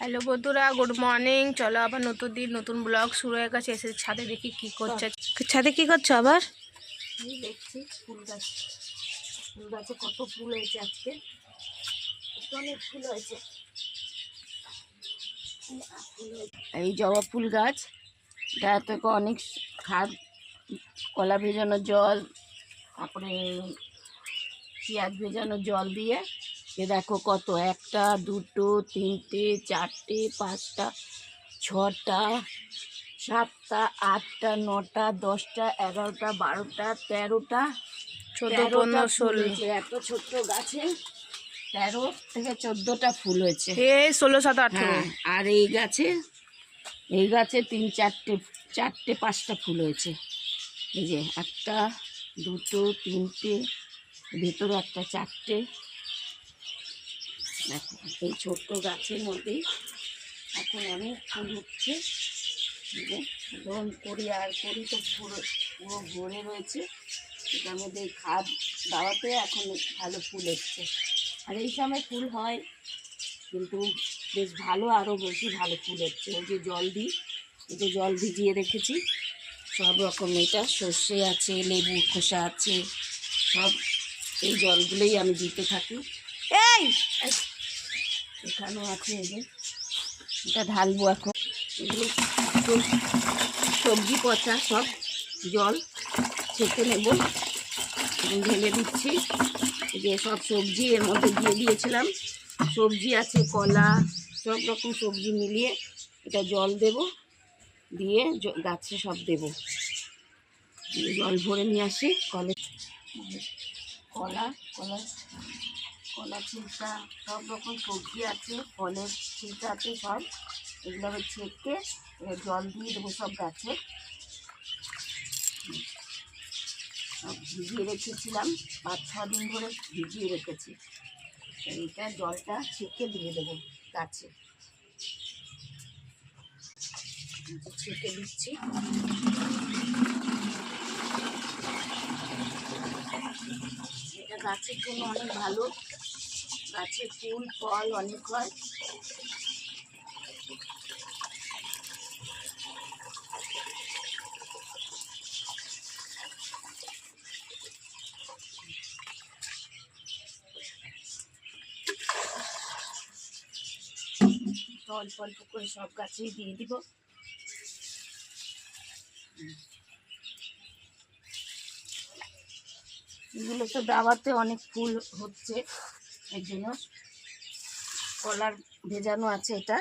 Hello বন্ধুরা, good morning. চলো আবার নতুন দিন নতুন ব্লগ শুরু হয়ে গেছে। এসে ছাদে দেখি কি করছে। ছাদে কি করছো আবার? দেখছি ফুল গাছ, ফুল গাছে কত ফুল হয়েছে আজকে, অনেক ফুল হয়েছে। এই জবা ফুল গাছ, এটা থেকে অনেক খাদ, কলা ভেজানো জল, তারপরে পেঁয়াজ ভেজানো জল দিয়ে এ দেখো কত, একটা দুটো তিনটে চারটে পাঁচটা ছটা সাতটা আটটা নটা 10টা 11টা 12টা 13টা 14, 15, 16। এত ছোট্ট গাছে 13 থেকে 14টা ফুল হয়েছে। 16, 17, 18। হ্যাঁ, আর এই গাছে 3, 4, 5টা ফুল হয়েছে। এই যে একটা দুটো তিনটে, ভেতরে একটা 4টে। দেখো এই ছোট্ট গাছের মধ্যেই এখন অনেক ফুল উঠছে। করি তো পুরো ভরে রয়েছে। এটার মধ্যে খাদ দেওয়াতে এখন ভালো ফুল এসছে। আর এই সময় ফুল হয় কিন্তু বেশ ভালো, আরও বেশি ভালো ফুল হচ্ছে। ওই যে জল দিই, এই যে জল ভিজিয়ে রেখেছি সব রকম, এটা সর্ষে আছে, লেবুর খোসা আছে, সব এই জলগুলোই আমি দিতে থাকি। এখানেও আছে, এই যে এটা ঢালবো এখন। এগুলো সবজি পচা সব জল ছেঁকে নেব, ঢেলে দিচ্ছি। এই যে সব সবজি এর মধ্যে দিয়ে দিয়েছিলাম, সবজি আছে, কলা, সব রকম সবজি মিলিয়ে এটা জল দেব, দিয়ে গাছে সব দেব। জল ভরে নিয়ে আসি কলে, কলা কলা কলা ছিলকা, সব রকম সবজি আছে, ফলের ছিলকা আছে, সব এগুলো ছেঁকে জল দিয়ে দেবো সব গাছে। সব ভিজিয়ে রেখেছিলাম, 5-6 দিন ধরে ভিজিয়ে রেখেছি। এইটা জলটা ছেঁকে দিয়ে দেবো গাছে, ছেঁকে দিচ্ছি। এটা গাছের জন্য অনেক ভালো, গাছে ফুল ফল অনেক হয়। অল্প অল্প করে সব গাছেই দিয়ে দিব। এগুলো তো দাওয়াতে অনেক ফুল হচ্ছে, এর জন্য কলার ভেজানো আছে এটা।